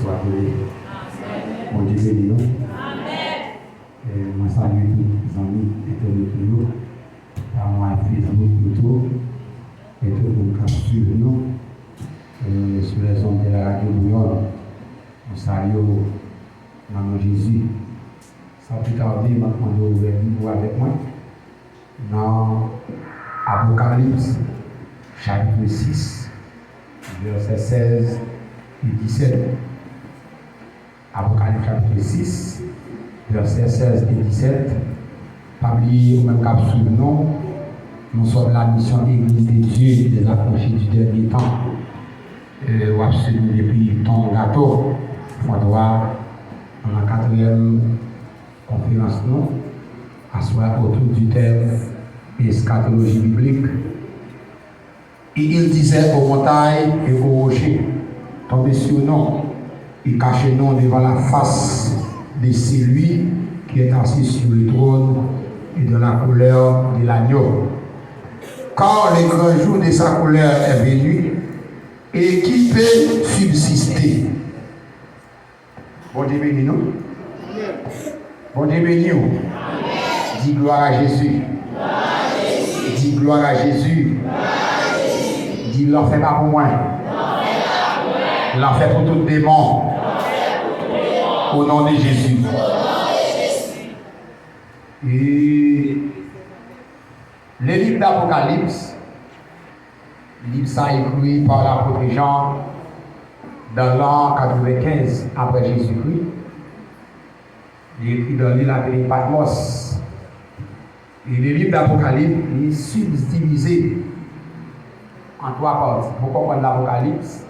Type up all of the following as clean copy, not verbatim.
soit donné. Mon Dieu béni nous. Et moi salue tous les amis et tous nous, par moi Facebook, YouTube, et tout le monde qui suit nous, sur les ondes de la radio Bouillon. On salue Maman Jésus. Sans plus tarder, maintenant nous ouvrons avec moi dans Apocalypse, chapitre 6, versets 16 et 17. Apocalypse chapitre 6, versets 16 et 17. Pas oublier même cap sur nous, nous sommes la mission d'Église de Dieu des affranchis du dernier temps. Ou absolument depuis ton gâteau, on doit dans la 4e conférence nous, asseoir autour du thème eschatologie biblique. Et il disait aux montagnes et aux rochers, tombez sur nous et cachez-nous devant la face de celui qui est assis sur le trône et de la couleur de l'agneau. Car le grand jour de sa couleur est venu, et qui peut subsister? Bon Dieu béni nous. Bon Dieu béni nous. Dis gloire à Jésus. Dis gloire à Jésus. Dis l'en fait pas pour moi. L'en fait pour tout démon. Au nom de Jésus. Et le livre d'Apocalypse, livre ça écrit par l'apôtre Jean dans l'an 95 après Jésus-Christ. Il est écrit dans l'île appelée Patmos. Et le livre d'Apocalypse est subdivisé en 3 parties. Pour comprendre l'Apocalypse,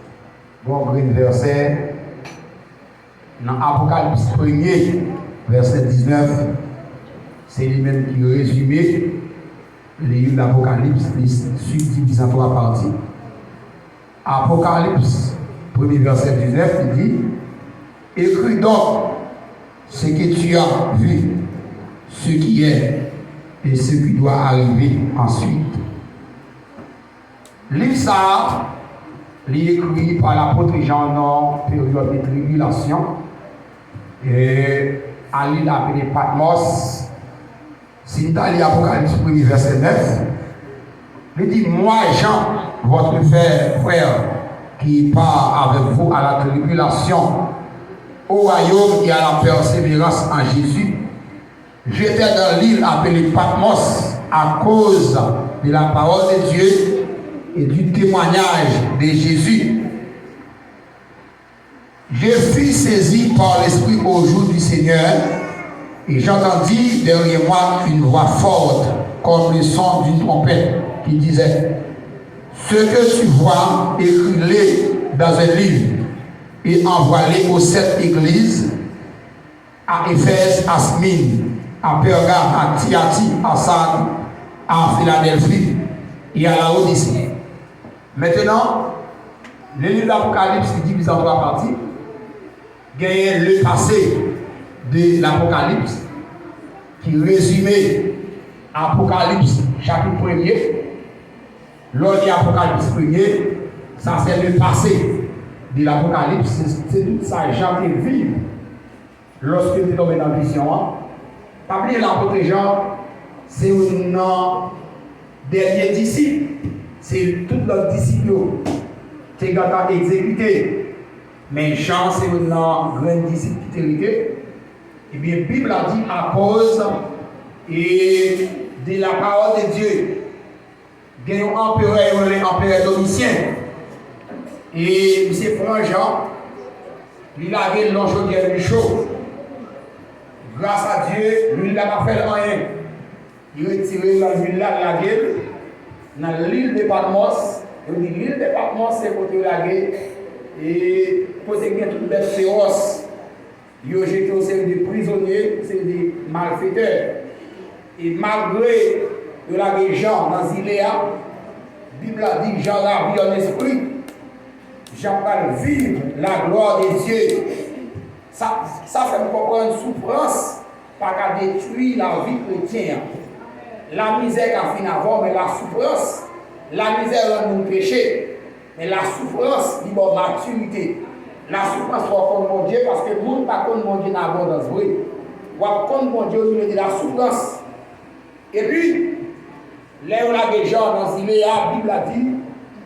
vous avez un verset dans Apocalypse 1er, verset 19. C'est lui-même qui résume le livre d'Apocalypse, subdivisé en 3 parties. Apocalypse, 1er verset 19, il dit: écris donc ce que tu as vu, ce qui est et ce qui doit arriver ensuite. Livre ça, écrit par l'apôtre Jean dans période de tribulation, et à l'île appelée Patmos. C'est dans l'Apocalypse 1er verset 9. Il dit: moi Jean, votre frère, qui part avec vous à la tribulation, au royaume et à la persévérance en Jésus, j'étais dans l'île appelée Patmos à cause de la parole de Dieu et du témoignage de Jésus. Je fus saisi par l'Esprit au jour du Seigneur, et j'entendis derrière moi une voix forte, comme le son d'une trompette, qui disait: ce que tu vois, écris-le dans un livre, et envoie-le aux 7 églises, à Éphèse, à Smyrne, à Pergame, à Thyatire, à Sardes, à Philadelphie et à Laodicée. Maintenant, le livre d'Apocalypse est divisé en 3 parties. Il y a le passé de l'Apocalypse qui résumait Apocalypse chapitre 1er. L'autre Apocalypse 1er, ça c'est le passé de l'Apocalypse. C'est tout ça, Jean qui vit lorsque tu tombes dans la vision. Pas oublier l'apôtre Jean, c'est un dernier disciple. C'est tout leurs disciples qui ont exécuté. Mais Jean, c'est un grand disciple qui hérité. Et bien, la Bible a dit à cause de la parole de Dieu. Il y a un empereur Domitien. Et M. Franc Jean, il a gagné l'enchaudière du chaud. Grâce à Dieu, lui, il n'a pas fait rien. Il a retiré l'huile là de la gueule dans l'île de Patmos. Et l'île de Patmos, c'est côté de la gueule. Et côté de toute bête féroce. Il a jeté au sein des prisonniers, c'est des malfaiteurs. Et malgré la Jean dans Iléa, la Bible a dit: Jean a vu en esprit. Jean parle vivre la gloire de Dieu. Ça fait me comprendre une souffrance, pas qu'à détruire la vie chrétienne. La misère qu'a fini avant, mais la souffrance, la misère est mon péché, mais la souffrance, dit bon, maturité. la souffrance pour contre mon Dieu, parce que le monde pas contre mon Dieu dans l'abondance, oui. Ou contre mon Dieu au milieu de la souffrance. Et puis, là où la gens dans Siléa, la Bible a dit,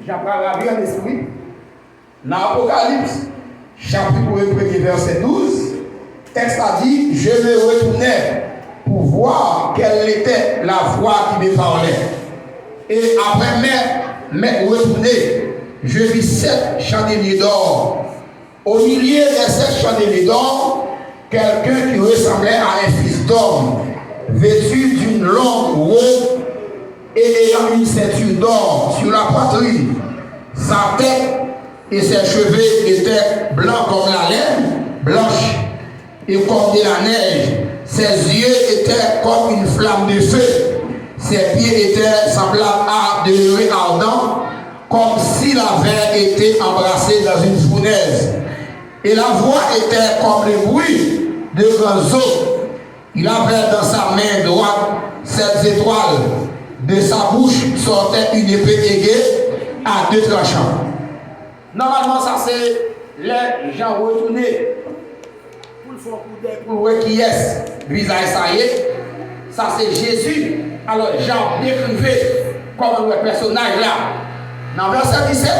j'en parle à bien l'esprit, dans l'Apocalypse, chapitre 1, verset 12, le texte a dit, je me retournais pour voir quelle était la voix qui me parlait. Et après m'être retourné, je vis 7 chandeliers d'or. Au milieu de 7 chandeliers d'or, quelqu'un qui ressemblait à un fils d'homme, vêtu d'une longue robe et ayant une ceinture d'or sur la poitrine. Sa tête et ses cheveux étaient blancs comme la laine, blanche et comme de la neige. Ses yeux étaient comme une flamme de feu. Ses pieds étaient semblables à de l'huile ardent, comme s'il avait été embrassé dans une fournaise. Et la voix était comme le bruit de grands eaux. Il avait dans sa main droite 7 étoiles. De sa bouche sortait une épée aiguë à 2 tranchants. Normalement, ça c'est les gens retournés pour voir qui est visage ça y est. Ça c'est Jésus. Alors Jean décrivait comme le personnage là. Dans verset 17,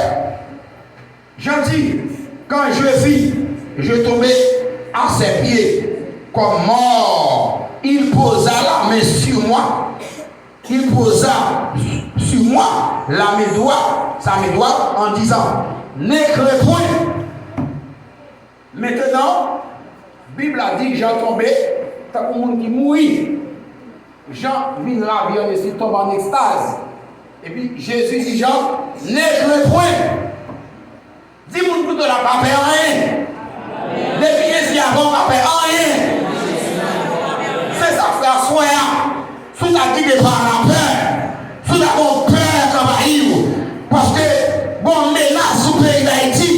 Jean dit, quand je vis, je tombais à ses pieds comme mort. Il posa la main sur moi. Il posa sur moi la main droite en disant, n'écris point. Maintenant, la Bible a dit, Jean tombé, tant que monde qui mourit. Jean vient ravir et s'il tombe en extase. Et puis Jésus dit, Jean, n'écris point. Dis-moi plutôt la pas faire rien. Depuis qu'il y a bon, pas faire rien. C'est ça, frère, soyez. Sous ta dit de par la peur, sous ta bonne peur comme Aïou, parce que bon menace sous le pays d'Haïti,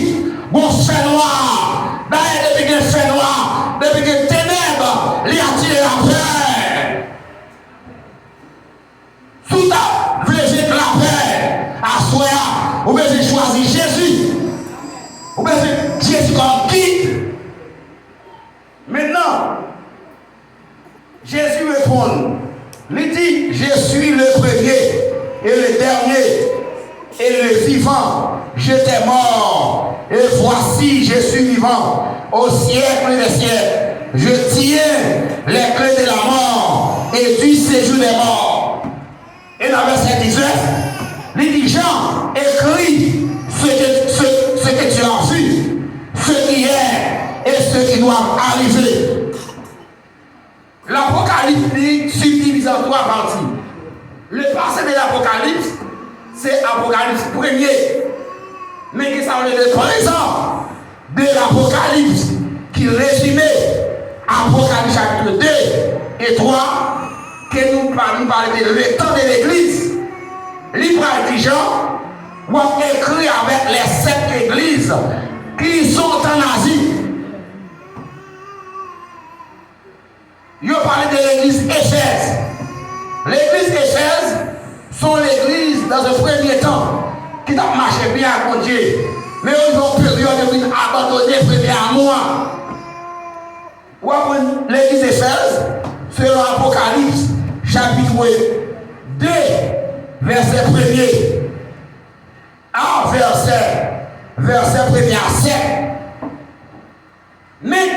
bon fait noir, d'ailleurs depuis que fait noir, depuis que ténèbres, il a tiré la peur. Sous ta voulez la peur, à soi, vous pouvez choisir Jésus, vous pouvez Jésus comme guide. Maintenant, Jésus répond. Il dit, je suis le premier et le dernier et le vivant. J'étais mort et voici je suis vivant au siècle des siècles. Je tiens les clés de la mort et du séjour des morts. Et dans verset 19, il dit, Jean, écris ce que tu as vu, ce qui est et ce qui doit arriver. L'Apocalypse subdivise en 3 parties. Le passé de l'Apocalypse, c'est Apocalypse 1er. Mais qui ça veut dire présent de l'Apocalypse qui résumait Apocalypse chapitre 2 et 3, que nous parlons de le temps de l'Église. Libre dit Jean, ou écrit avec les 7 églises qui sont en Asie. Il parle de l'église Éphèse. L'église Éphèse sont l'église dans un premier temps qui a marché bien avec Dieu. Mais ils ont période de abandonner premier amour. L'église Éphèse, selon l'Apocalypse, chapitre 2, verset 1er à verset 1er à 7. Mais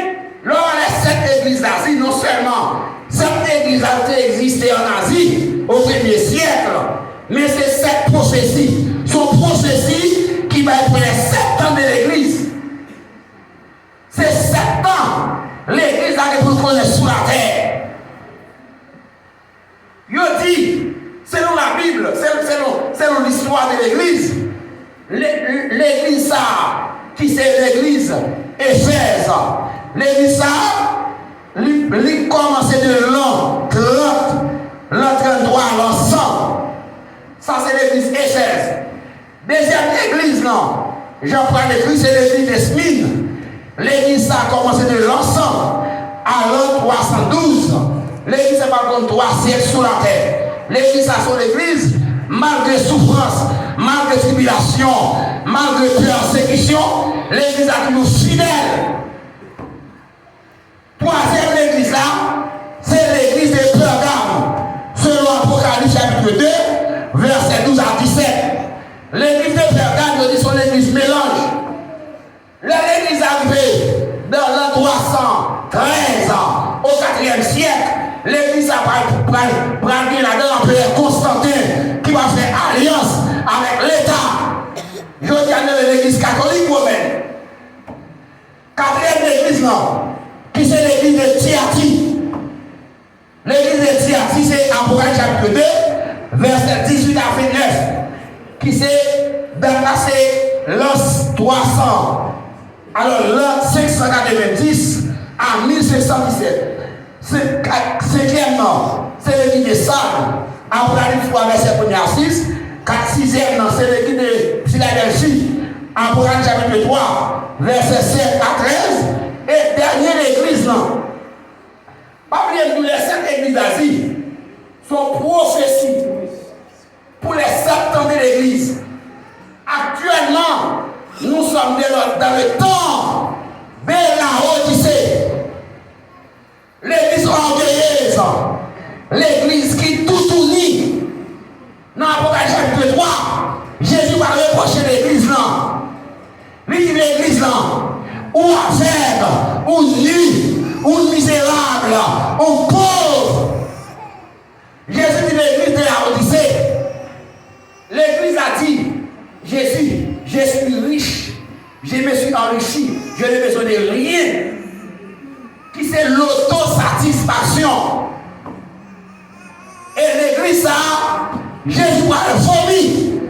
lors les 7 églises d'Asie, non seulement cette église a existé en Asie au 1er siècle, mais ces 7 prophéties sont prophéties qui vont être les 7 ans de l'église. C'est 7 ans l'église a été connaître sous la terre. Il dit, selon la Bible, selon l'histoire de l'église, l'église qui c'est l'église Éphèse, l'église lui commençait de l'an 30, l'an 33 l'ensemble. Ça c'est l'église Éphèse. Deuxième église, non. Jean-Paul l'église, c'est l'église de Smyrne. L'église a commencé de l'ensemble à l'an 312. L'église est par contre 3 siècles sur la terre. L'église a son église, malgré souffrance, malgré tribulation, malgré persécution, l'église a toujours fidèle. Troisième l'église là, c'est l'église de Pergame. Selon Apocalypse chapitre 2, verset 12 à 17. L'église de Pergame, je dis, son église mélange. L'église arrivée dans l'an 313 au 4e siècle, l'église a pris là-dedans l'empereur Constantin qui va faire alliance avec l'État. Je dis à l'église catholique romaine. Quatrième église, non, qui c'est l'église de Thyatire. L'église de Thyatire, c'est Apocalypse chapitre 2, verset 18 à 29, qui c'est l'an 300. Alors l'an 590 à 1517. Cinquièmement, c'est l'église de Sardes. Apocalypse 3, verset 1 à 6. Sixièmement, c'est l'église de Philadelphie. Apocalypse chapitre 3, verset 7 à 13. Et dernière l'église, non. Pas oublier que les 7 églises d'Asie sont prophéties pour les 7 ans de l'église. Actuellement, nous sommes dans le temps de la Odyssée. L'église orgueilleuse, l'église qui tout unit. Dans l'Apocalypse chapitre 3, Jésus va reprocher l'église là. L'église là, ou aveugle, ou nu, ou misérable, ou pauvre. Jésus dit l'église de la Odyssée. L'église a dit, Jésus, je suis riche, je me suis enrichi, je n'ai besoin de rien. Qui c'est l'autosatisfaction. Et l'église ça, Jésus va le vomir.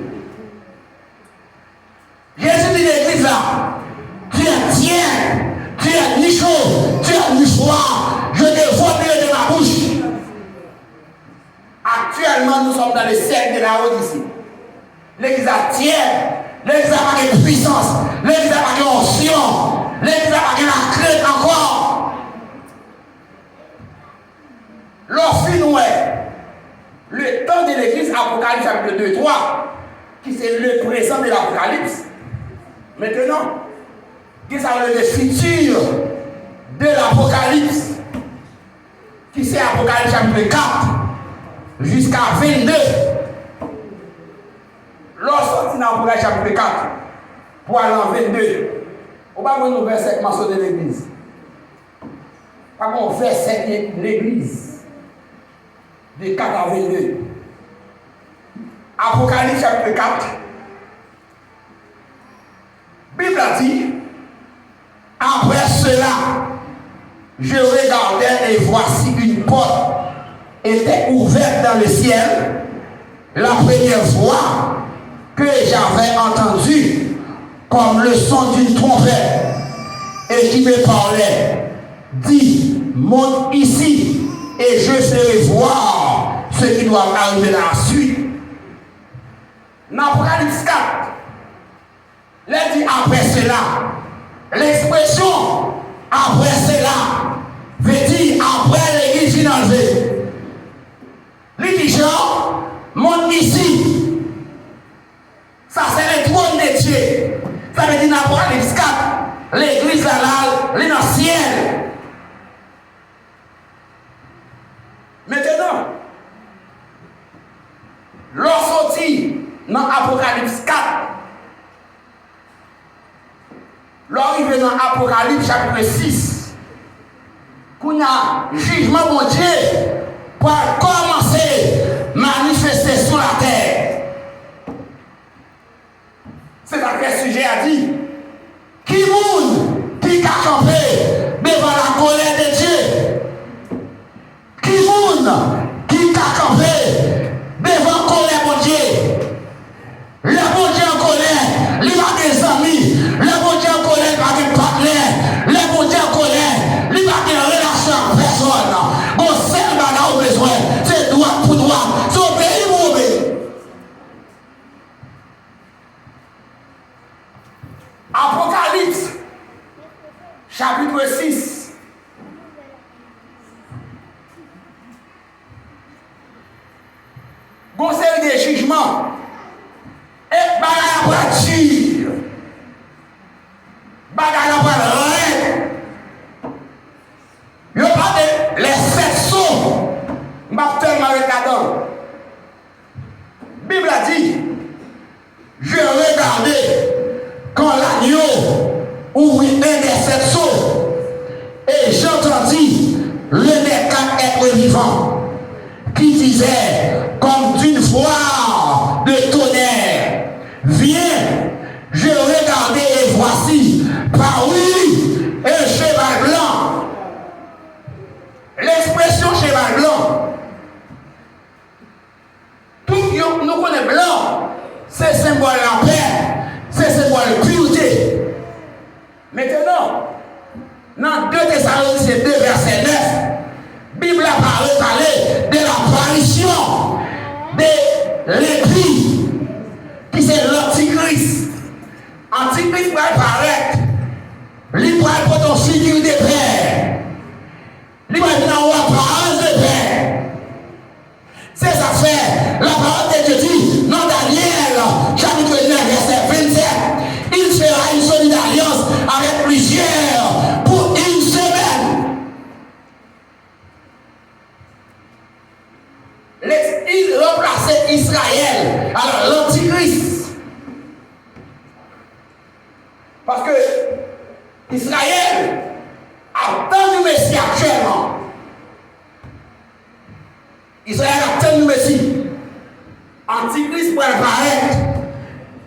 Jésus dit l'église là, tu es tiens, tu es ni chaud, tu es ni froid, je te vomirai de ma bouche. Actuellement, nous sommes dans le siècle de la Odyssée. L'église a tienne, l'église a pas de puissance, l'église a pas de onction, l'église a pas de la crainte encore. Lorsqu'il le temps de l'église, Apocalypse chapitre 2, 3, qui c'est le présent de l'Apocalypse. Maintenant, qui ça le futur de l'Apocalypse, qui c'est Apocalypse chapitre 4 jusqu'à 22. Lorsqu'on est dans l'Apocalypse chapitre 4 pour aller en 22, on va voir nos versets mention de l'église. Par contre, verset de l'église. De 4 à 22. Apocalypse chapitre 4. Bible a dit, après cela, je regardais et voici une porte était ouverte dans le ciel. La première fois que j'avais entendu comme le son d'une trompette et qui me parlait, dit, monte ici et je ferai voir ce qui doit arriver dans la suite. Dans l'Apocalypse 4, il dit après cela, l'expression après cela veut dire après l'église financée. Il dit Jean, monte ici. Ça c'est le trône de Dieu. Ça veut dire dans l'Apocalypse 4, l'église là, elle est dans le ciel. Maintenant, lorsqu'on dans Apocalypse 4, l'arrivée dans Apocalypse chapitre 6, qu'on a jugement mon Dieu pour commencer à manifester sur la terre. C'est à quel sujet a dit qui monde qui a campé devant la colère de Dieu. Qui monde qui a campé devant la colère de Dieu. Le bon Dieu en colère, il va des amis. Le bon Dieu en colère, il va des partenaires. Le bon Dieu en colère, il va des relations avec personne. Bon, c'est le bagage au besoin. C'est droit pour droit. C'est obéir ou obéir. Apocalypse, chapitre 6. Conseil des jugements. Et par la voiture. 2 Thessaloniciens 2, verset 9, Bible a parlé de l'apparition de l'Église, qui c'est l'Antichrist. Antichrist va apparaître, il va être une figure de père, il va être une apparence de père. C'est ça fait, la parole de Dieu dit, dans Daniel, chapitre 9, verset 27, il fera une solide alliance avec plusieurs pour une semaine. Il remplaçait Israël, alors l'Antichrist. Parce que Israël attend du Messie actuellement. Israël attend du Messie. Antichrist pour apparaître.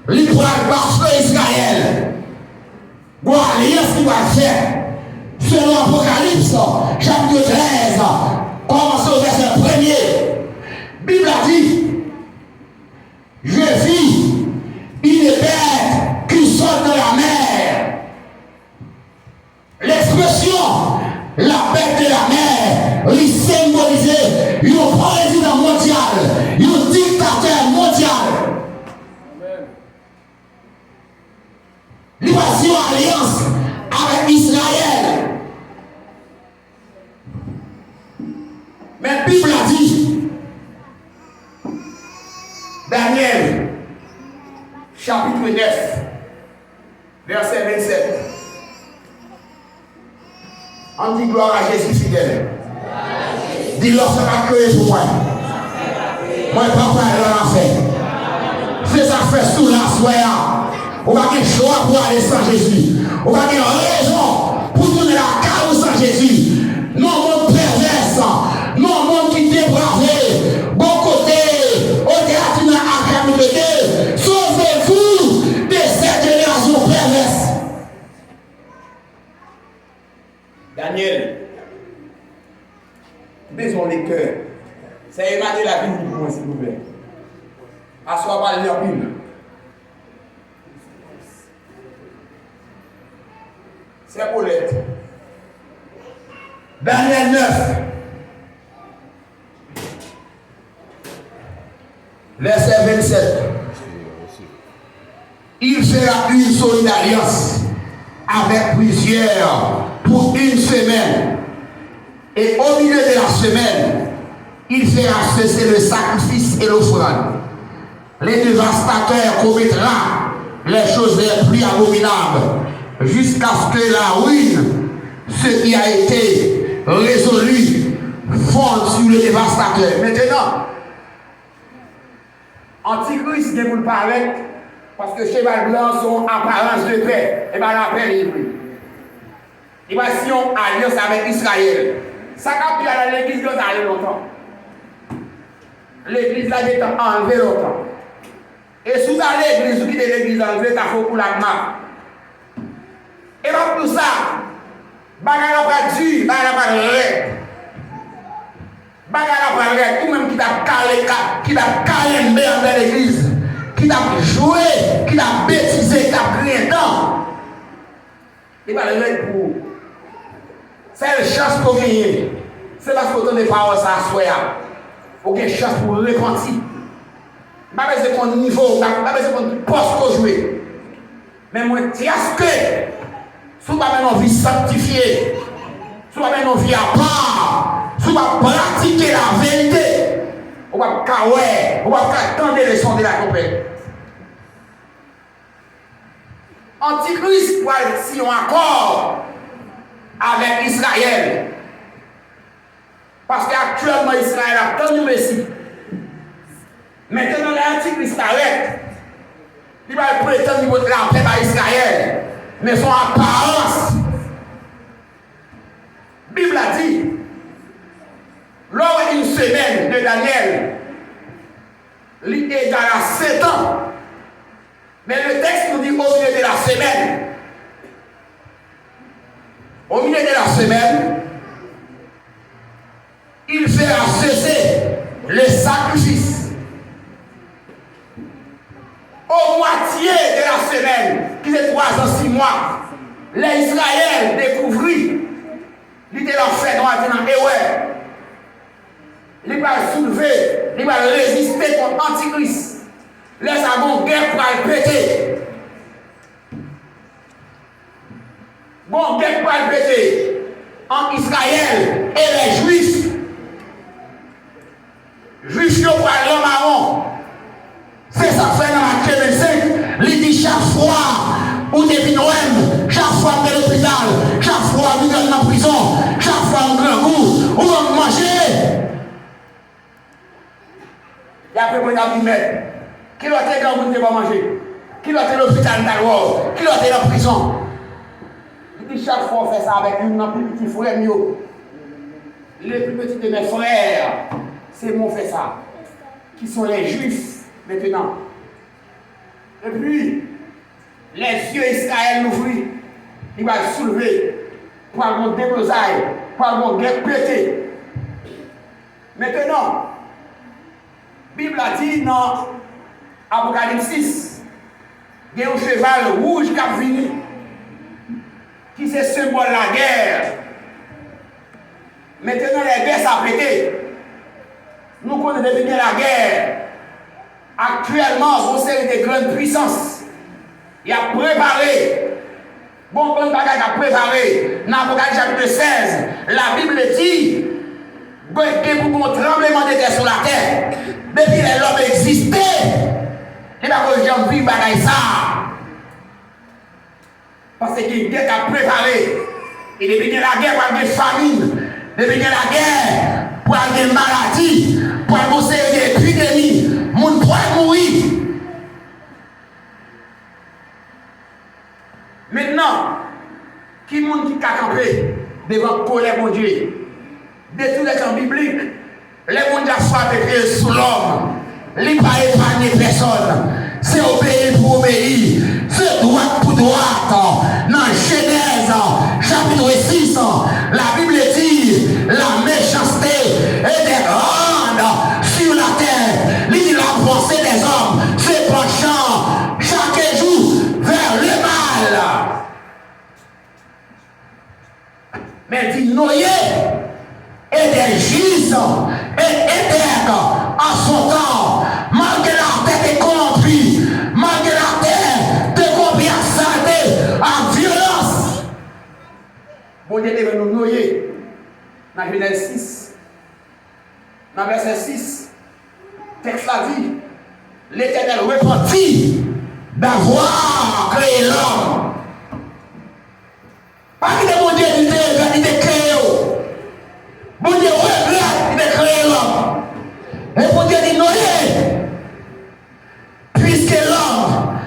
Il pourra bâcher Israël. Bon, alliance qu'il va faire. Selon Apocalypse, chapitre 13, commence au verset 1er. Bible a dit, je vis une bête qui sort de la mer. L'expression, la bête de la mer, lui symbolisait un président mondial, un dictateur mondial. L'évasion alliance avec Israël. Mais la Bible a dit, Daniel, chapitre 9, verset 27. On dit gloire à Jésus fidèle. Dis-leur, ça va créer pour moi. Moi, papa, elle en fait. Fais ça faire sous la soie. On va avoir un choix pour aller sans Jésus. On va avoir une raison pour tourner la carte sans Jésus. Non, mon perverse. Non, mon qui dépravé. Bon côté. Au théâtre, il y a un cabinet. Sauvez-vous de cette génération perverse. Daniel, besoin de cœur. C'est évader la vie pour moi, s'il vous plaît. Assois pas le pile. C'est Paulette. Daniel 9. Verset 27. Il fera une solide alliance avec plusieurs pour une semaine. Et au milieu de la semaine, il fera cesser le sacrifice et l'offrande. Les dévastateurs commettront les choses les plus abominables jusqu'à ce que la ruine, ce qui a été résolu, fonde sur les dévastateurs. Maintenant, Antichrist vient pour le paraître parce que cheval blanc sont apparence de paix. Et bien la paix est prise. Il va si on alliance avec Israël. Ça a pu aller à l'église dans longtemps. L'église là est enlevée longtemps. Et sous l'église, vous quittez l'église enlevée, t'as fait pour la marque. Et donc tout ça, bagarre pas dur, bagarre pas raide. Bagarre pas raide, ou même qui t'a calé en dans l'église, qui t'a joué, qui t'a bêtisé, qui t'a pris un temps. Il va le mettre pour. C'est une chance pour gagner. C'est parce que les paroles ça soit. Vous avez une chance pour repentir. Pas besoin de niveau, pas besoin de poste pour jouer. Mais moi, tiens que, si vous avez une vie sanctifiée, si vous avez une vie à part, si vous pratiquer la vérité, on va attendre les leçons de la compagnie. Antichrist va si on accord avec Israël. Parce qu'actuellement, Israël a tant de Messie. Maintenant, l'Antichrist arrête. Il va prétendre de la paix à Israël. Mais son apparence. La Bible a dit, lors d'une semaine de Daniel, il est dans la 7 ans. Mais le texte nous dit au milieu de la semaine. Au milieu de la semaine, il fera cesser le sacrifice. Au moitié de la semaine, qui est 3 ans, 6 mois, l'Israël découvrit le péter. Bon, guerre va le péter en Israël et les Juifs. Juifs qui ont pris l'homme marron. C'est ça fait dans Matthieu 25. Il dit chaque fois où tu es Noël, chaque fois tu es à l'hôpital, chaque fois tu es dans la prison, chaque fois tu es dans le goût, où on manger. Et après, on a dit, mais qui doit être dans le pas manger? Qui doit être à l'hôpital d'Alwar? Qui doit être dans la prison? Il dit chaque fois on fait ça avec une plus petit frère mieux. Les plus petits de mes frères, c'est mon fait ça. Qui sont les Juifs maintenant. Et puis, les yeux d'Israël nous ouvrent. Il va se soulever pour avoir des déblosailles, pour avoir guerre pété. Maintenant, la Bible a dit dans Apocalypse 6, il y a un cheval rouge qui a venu, qui c'est symbole de la guerre. Maintenant, les guerres s'apprêtent. Nous connaissons depuis la guerre. Actuellement, vous savez des grandes puissances. Il a préparé. Bon, bon bagage a préparé. Dans l'Apocalypse chapitre 16, la Bible dit que pour un tremblement de terre sur la terre, depuis que l'homme existait, il n'y a pas de gens qui vivent ça. Parce qu'il y a une guerre qui a préparé. Et depuis que la guerre, pour avoir des famines, depuis que la guerre, pour avoir des maladies, pour avoir des épidémies, les gens pourraient mourir. Maintenant, qui est monde qui a campé devant le colère de Dieu? De tous les camps bibliques, les gens qui ont frappé sous l'homme, ils ne pas épargner personne. C'est obéir pour obéir, c'est droite pour droite. Dans Genèse, chapitre 6, la Bible dit la méchanceté était grande sur la terre. Il dit la pensée des hommes se penchant chaque jour vers le mal. Mais il dit Noé était juste et éternel en son temps, malgré la terre est corrompue, malgré la terre est corrompue à santé, à violence. Bon Dieu devait nous noyer dans Genèse 6, dans verset 6, texte l'a dit, l'Éternel repentit d'avoir créé l'homme. Pas que mon Dieu il était créé. Bon Dieu regrette, il a créé l'homme. Et bon Dieu dit Noé, puisque l'homme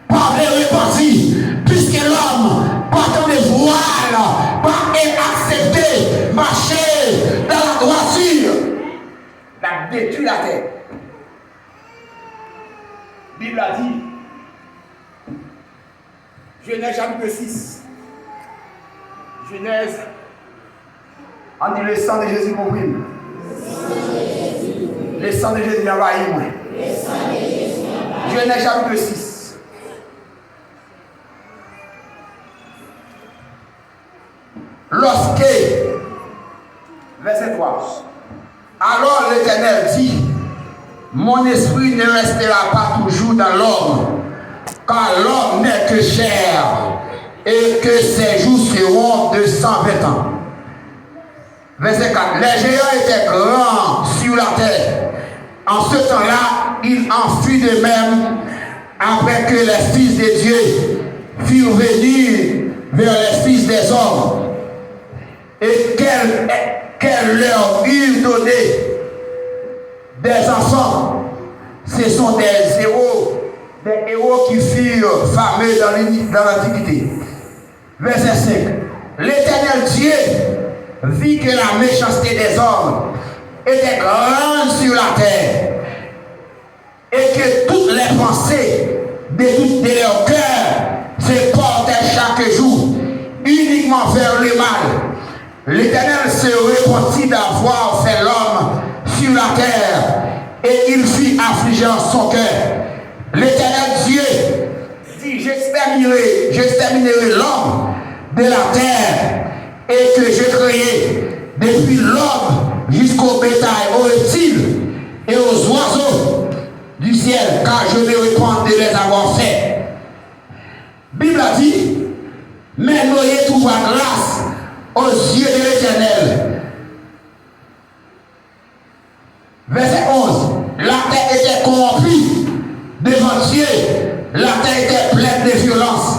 pas repenti, puisque l'homme pas dans les voiles, pas accepté, marcher dans la droiture, il a détruit la terre. La Bible a dit, Genèse chapitre 6, Genèse, on dit le sang de Jésus comprime. Le sang de Jésus envahit moi. Genèse chapitre 6. Lorsque, verset 3, alors l'Éternel dit, mon esprit ne restera pas toujours dans l'homme, car l'homme n'est que chair, et que ses jours seront de 120 ans. Verset 4. Les géants étaient grands sur la terre. En ce temps-là, il en fut de même après que les fils de Dieu furent venus vers les fils des hommes et qu'elles leur eurent donné des enfants. Ce sont des héros qui furent fameux dans l'Antiquité. Verset 5. L'Éternel Dieu vit que la méchanceté des hommes était grande sur la terre et que toutes les pensées de leur cœur se portaient chaque jour uniquement vers le mal. L'Éternel se repentit d'avoir fait l'homme sur la terre et il fut affligé en son cœur. L'Éternel Dieu dit, j'exterminerai l'homme de la terre et que j'ai créé depuis l'homme jusqu'au bétail, aux reptiles et aux oiseaux du ciel, car je me répands de les avoir faits. Bible a dit, mais Noé trouva grâce aux yeux de l'Éternel. Verset 11. La terre était corrompue devant Dieu. La terre était pleine de violence.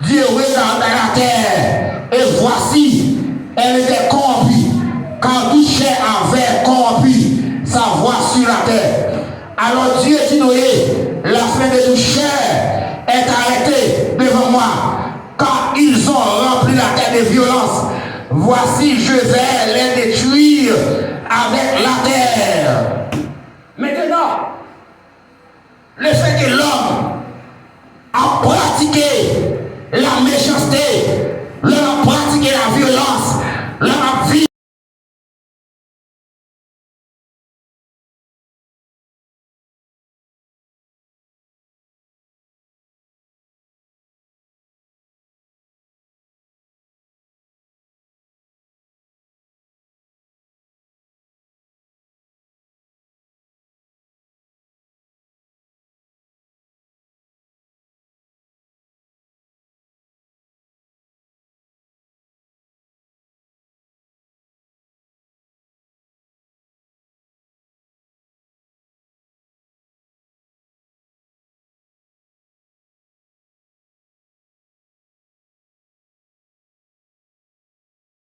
Dieu regarda la terre et voici, elle était corrompue. Quand toute chair avait corrompu sa voix sur la terre. Alors Dieu dit Noé, la fin de toute chair est arrêtée devant moi. Car ils ont rempli la terre de violence. Voici, je vais les détruire avec la terre. Maintenant, le fait que l'homme a pratiqué la méchanceté, l'homme a pratiqué la violence,